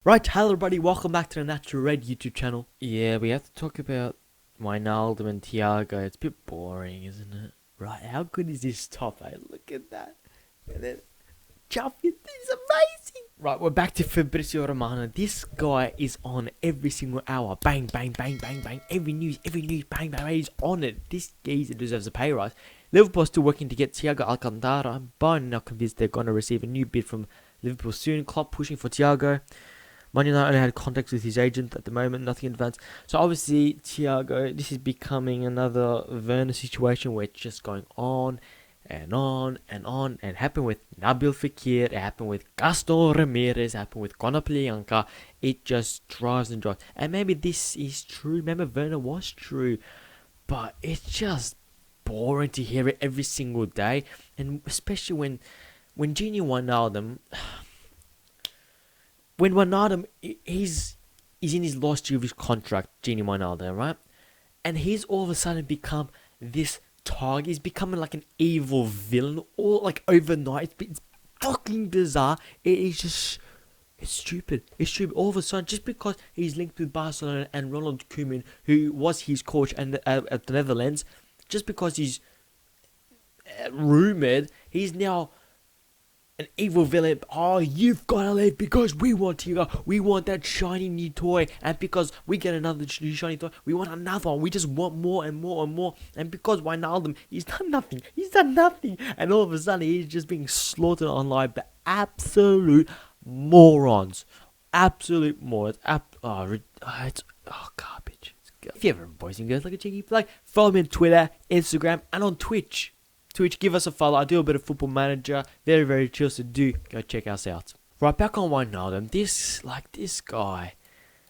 Right, hello everybody, welcome back to the Natural Red YouTube channel. Yeah, we have to talk about Wijnaldum and Thiago. It's a bit boring, isn't it? Right, how good is this top, eh? Look at that. And then, champion, this is amazing. Right, we're back to Fabrizio Romano. This guy is on every single hour. Bang, bang, bang, bang, bang. Every news, bang, bang, bang. He's on it. This geezer deserves a pay rise. Liverpool still working to get Thiago Alcantara. I'm now convinced they're going to receive a new bid from Liverpool soon. Klopp pushing for Thiago. Man United only had contact with his agent at the moment, nothing advanced. So obviously, Thiago, this is becoming another Werner situation where it's just going on and on and on. And it happened with Nabil Fekir, it happened with Gaston Ramirez, it happened with Conor Plianka. It just drives and drives. And maybe this is true, maybe Werner was true, but it's just boring to hear it every single day. And especially when Gini Wijnaldum... When Wijnaldum, he's in his last year of his contract, Gini Wijnaldum, right? And he's all of a sudden become this target. He's becoming like an evil villain, all like overnight. It's fucking bizarre. It is just, it's stupid. It's stupid. All of a sudden, just because he's linked with Barcelona and Ronald Koeman, who was his coach at the Netherlands, just because he's rumored, he's now an evil villain. Oh, you've got to leave because we want Tiga. We want that shiny new toy. And because we get another new shiny toy, we want another one. We just want more and more and more. And because Wijnaldum, he's done nothing. He's done nothing. And all of a sudden, he's just being slaughtered online by absolute morons. Absolute morons. It's garbage. If you ever boys and girls like a cheeky play, follow me on Twitter, Instagram, and on Twitch. Give us a follow. I do a bit of Football Manager. Very, very chill, so do go check us out. Right, back on Wijnaldum. This guy,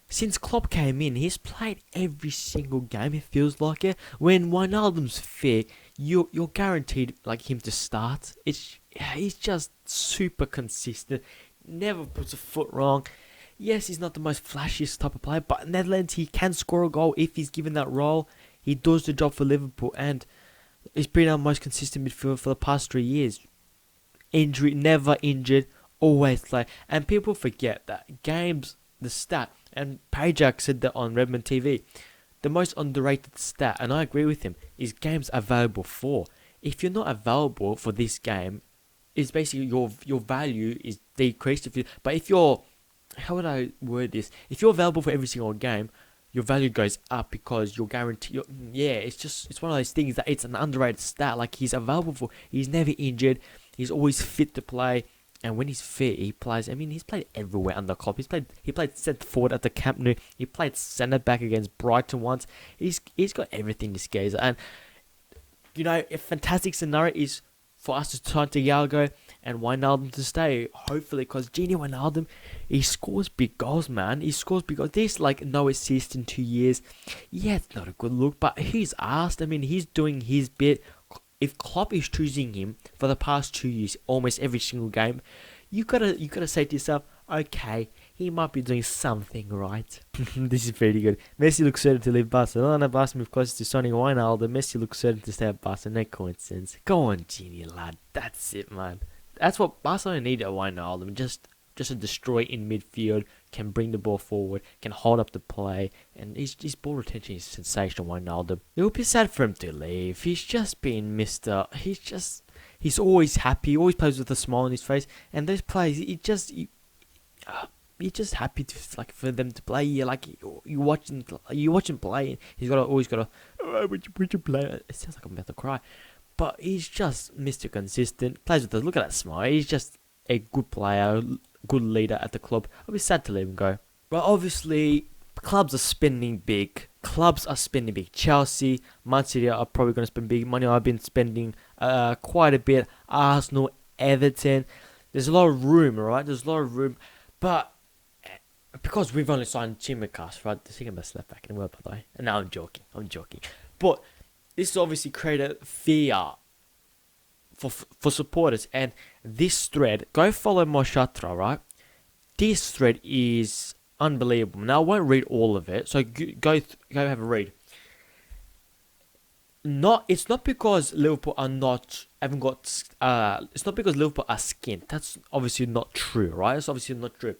since Klopp came in, he's played every single game, it feels like it. When Wijnaldum's fit, you're guaranteed like him to start. He's just super consistent. Never puts a foot wrong. Yes, he's not the most flashiest type of player, but in Netherlands, he can score a goal if he's given that role. He does the job for Liverpool, and he's been our most consistent midfielder for the past 3 years. Never injured, always play. And people forget that games, the stat, and Pajak said that on Redmond TV, the most underrated stat, and I agree with him, is games available for. If you're not available for this game, it's basically your value is decreased. But if you're, how would I word this? If you're available for every single game, your value goes up because you're guaranteed. It's one of those things that it's an underrated stat. Like, he's available for, he's never injured, he's always fit to play, and when he's fit, he plays. I mean, he's played everywhere under Klopp. He played centre forward at the Camp Nou. He played centre back against Brighton once. He's got everything, this geezer. And you know, a fantastic scenario is for us to sign Thiago and Wijnaldum to stay, hopefully, because Gini Wijnaldum, he scores big goals, man. He scores big goals. There's like no assist in 2 years. Yeah, it's not a good look, but he's asked. I mean, he's doing his bit. If Klopp is choosing him for the past 2 years, almost every single game, you gotta say to yourself, okay, he might be doing something right. This is pretty good. Messi looks certain to leave Barcelona. Barca move closer to signing Wijnaldum. Messi looks certain to stay at Barca. No coincidence. Go on, Gini, lad. That's it, man. That's what Barcelona need at Wijnaldum. Just a destroy in midfield, can bring the ball forward, can hold up the play, and his ball retention is sensational, Wijnaldum. It would be sad for him to leave. He's just been Mr. He's always happy, always plays with a smile on his face, and those plays, you're just happy to, like, for them to play. You watch him play, and he's always got a, oh, would you play? It sounds like I'm about to cry. But he's just Mr. Consistent. Plays with us. Look at that smile. He's just a good player, good leader at the club. I'll be sad to let him go. Well, obviously, clubs are spending big. Chelsea, Man City are probably going to spend big money. I've been spending quite a bit. Arsenal, Everton. There's a lot of room, right? There's a lot of room. But because we've only signed Chimikas, right? The second best left back in the world, by the way. And now I'm joking. But this has obviously created fear for supporters. And this thread, go follow Moshatra, right? This thread is unbelievable. Now, I won't read all of it, so go have a read. It's not because Liverpool are not haven't got. It's not because Liverpool are skint. That's obviously not true, right? It's obviously not true.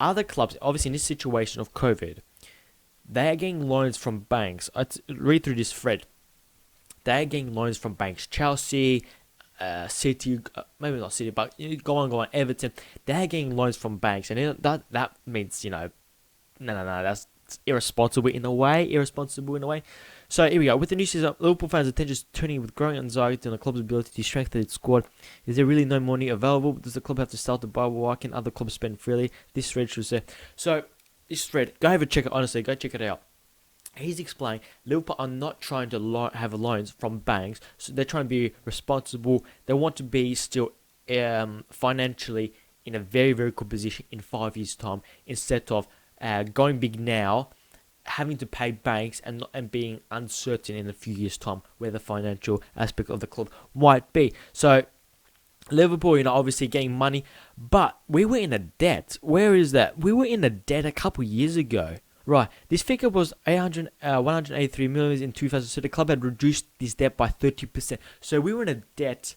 other clubs, obviously in this situation of COVID, they are getting loans from banks. Read through this thread. They are getting loans from banks. Chelsea, City, maybe not City, but go on, Everton. They're getting loans from banks, and that means no, that's irresponsible in a way. So here we go. With the new season, Liverpool fans' attention is turning with growing anxiety on the club's ability to strengthen its squad. Is there really no money available? Does the club have to start to buy? Why can other clubs spend freely? This thread should say. So this thread, go have a check it. Honestly, go check it out. He's explaining Liverpool are not trying to have loans from banks, so they're trying to be responsible. They want to be still financially in a very, very good position in 5 years' time, instead of going big now, having to pay banks and being uncertain in a few years' time where the financial aspect of the club might be. So Liverpool, obviously getting money, but we were in a debt. Where is that? We were in a debt a couple years ago. Right, this figure was 183 million in 2000, so the club had reduced this debt by 30%. So we were in a debt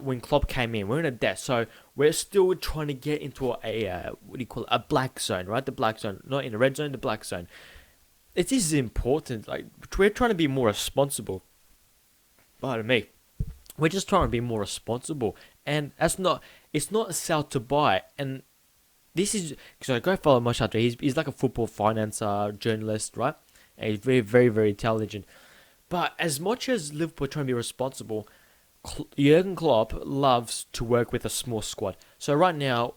when Klopp came in. We're in a debt, so we're still trying to get into a black zone, right? The black zone, not in the red zone, the black zone. This is important. Like, we're trying to be more responsible. Pardon me. We're just trying to be more responsible, and it's not a sell to buy. And this is, so go follow Moshato. He's like a football finance journalist, right? And he's very, very, very intelligent. But as much as Liverpool are trying to be responsible, Jurgen Klopp loves to work with a small squad. So right now,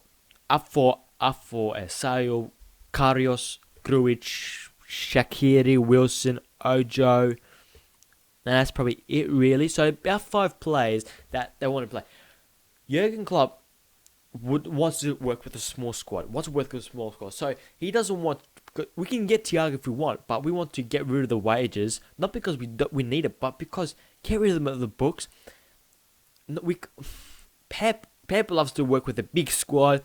up for Sayo, Karius, Grujic, Shaqiri, Wilson, Ojo. And that's probably it, really. So about 5 players that they want to play. Jurgen Klopp wants to work with a small squad. So he doesn't want. We can get Thiago if we want, but we want to get rid of the wages, not because we need it, but because get rid of the books. Pep loves to work with a big squad.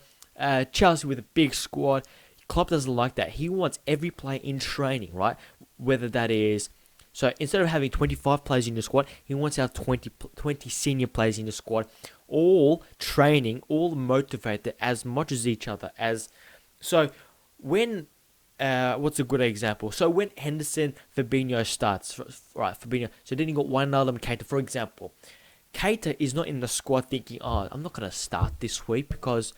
Chelsea with a big squad. Klopp doesn't like that. He wants every player in training, right? Whether that is. So instead of having 25 players in the squad, he wants to have 20 senior players in the squad, all training, all motivated as much as each other. So when what's a good example? So when Henderson, Fabinho starts, right? Fabinho. So then you got Wijnaldum, Keita, for example. Keita is not in the squad thinking, I'm not going to start this week because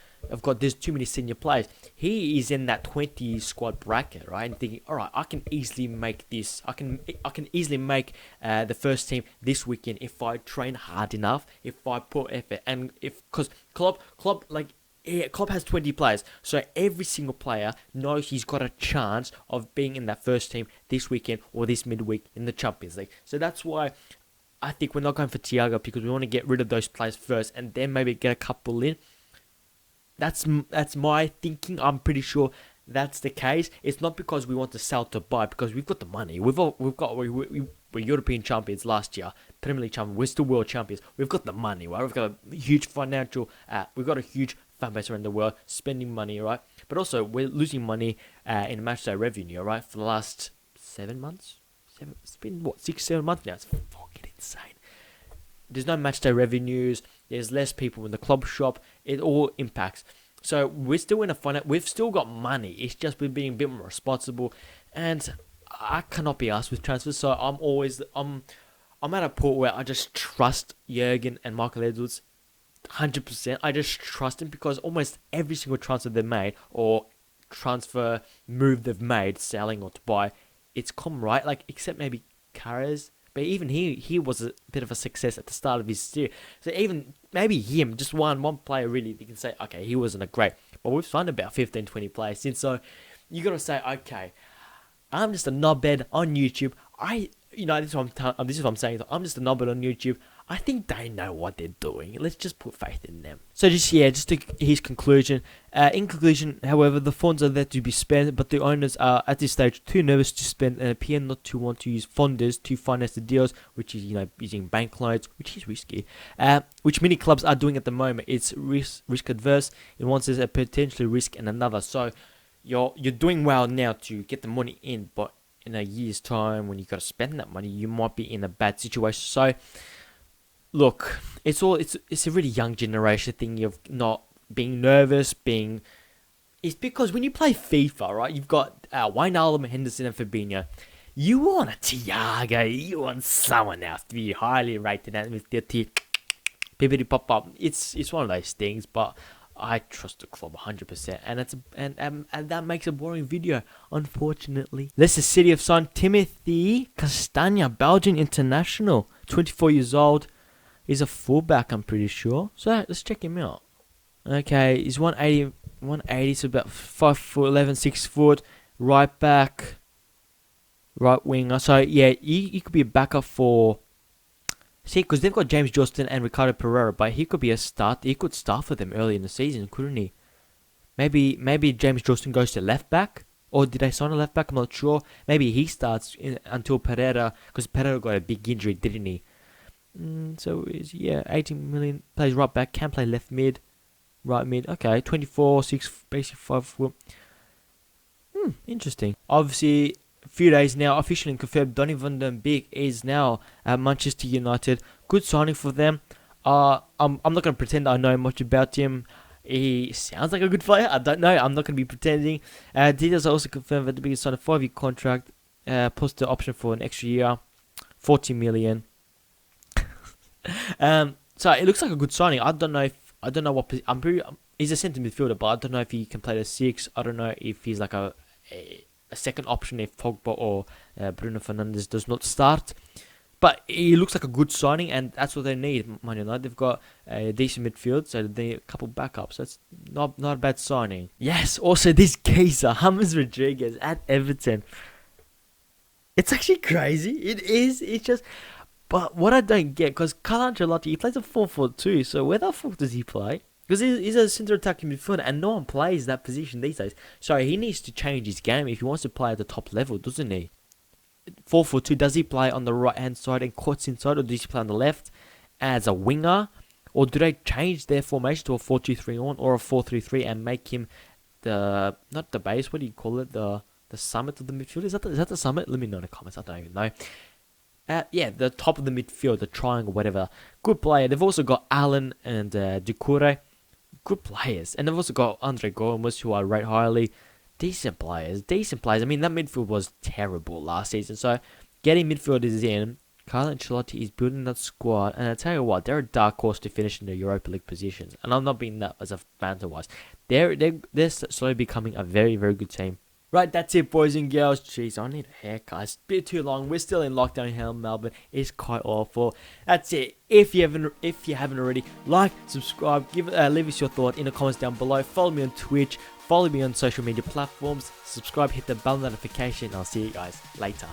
there's too many senior players. He is in that 20 squad bracket, right? And thinking, all right, I can easily make this. I can easily make the first team this weekend if I train hard enough, if I put effort, and because Klopp has 20 players, so every single player knows he's got a chance of being in that first team this weekend or this midweek in the Champions League. So that's why I think we're not going for Thiago, because we want to get rid of those players first and then maybe get a couple in. That's my thinking. I'm pretty sure that's the case. It's not because we want to sell to buy, because we've got the money. We were European champions last year, Premier League champions. We're still world champions. We've got the money, right? We've got a huge financial. We've got a huge fan base around the world, spending money, right? But also we're losing money in matchday revenue, right? For the last 7 months. It's been 6-7 months now. It's fucking insane. There's no matchday revenues. There's less people in the club shop. It all impacts. So we're still in a we've still got money. It's just we're being a bit more responsible, and I cannot be asked with transfers. So I'm at a point where I just trust Jurgen and Michael Edwards 100%. I just trust him because almost every single transfer they've made or transfer move they've made, selling or to buy, it's come right. Like, except maybe Carres, but even he was a bit of a success at the start of his career. So even maybe him, just one player really, you can say, okay, he wasn't a great. But we've signed about 15, 20 players since. So you got to say, okay, I'm just a knobhead on YouTube. This is what I'm saying. I'm just a knobhead on YouTube. I think they know what they're doing. Let's just put faith in them. So just to his conclusion. In conclusion, however, the funds are there to be spent, but the owners are at this stage too nervous to spend and appear not to want to use funders to finance the deals, which is using bank loans, which is risky. Which many clubs are doing at the moment. It's risk adverse. In one sense, a potentially risk, and another. So you're doing well now to get the money in, but in a year's time, when you got to spend that money, you might be in a bad situation. So look, it's a really young generation thing of not being nervous, being It's because when you play FIFA, right, you've got Wijnaldum, Henderson, and Fabinho. You want a Thiago, you want someone else to be highly rated and with their pippity pop up. It's one of those things, but I trust the club 100%, and that makes a boring video, unfortunately. Leicester City have signed Timothy Castagna, Belgian international, 24 years old. He's a fullback, I'm pretty sure. So let's check him out. Okay, he's 180, so about 5'11", 6 foot, right back, right winger. So yeah, he could be a backup for. See, because they've got James Johnston and Ricardo Pereira, but he could be a start. He could start for them early in the season, couldn't he? Maybe James Johnston goes to left back, or did they sign a left back? I'm not sure. Maybe he starts until Pereira, because Pereira got a big injury, didn't he? So 18 million, plays right back, can play left mid, right mid. Okay, 24, 6, basic 5 foot. Interesting. Obviously, a few days now, officially confirmed, Donny van den Beek is now at Manchester United. Good signing for them. I'm not going to pretend I know much about him. He sounds like a good player. I don't know. I'm not going to be pretending. Details are also confirmed that the Beek signed a 5-year contract, plus the option for an extra year, 40 million. So it looks like a good signing. I don't know what. He's a centre midfielder, but I don't know if he can play the 6. I don't know if he's like a second option if Pogba or Bruno Fernandes does not start. But he looks like a good signing, and that's what they need. Man United, they've got a decent midfield, so they need a couple backups. That's not a bad signing. Yes, also this geezer, James Rodriguez at Everton. It's actually crazy. It is. It's just. But what I don't get, because Carlo Ancelotti, he plays a 4-4-2, so where the fuck does he play? Because he's a centre attacking midfielder, and no one plays that position these days. So he needs to change his game if he wants to play at the top level, doesn't he? 4-4-2, does he play on the right hand side and cuts inside, or does he play on the left as a winger? Or do they change their formation to a 4-2-3-1 or a 4-3-3 and make him not the base, what do you call it? The summit of the midfield? Is that the summit? Let me know in the comments, I don't even know. The top of the midfield, the triangle, whatever. Good player. They've also got Allen and Doucouré. Good players. And they've also got Andre Gomes, who I rate highly. Decent players. I mean, that midfield was terrible last season. So, getting midfielders in, Carlo Ancelotti is building that squad. And I tell you what, they're a dark horse to finish in the Europa League positions. And I'm not being that as a banter-wise. They're slowly becoming a very, very good team. Right, that's it, boys and girls. Jeez, I need a haircut. It's a bit too long. We're still in lockdown here in Melbourne. It's quite awful. That's it. If you haven't already, like, subscribe, leave us your thought in the comments down below. Follow me on Twitch. Follow me on social media platforms. Subscribe, hit the bell notification. I'll see you guys later.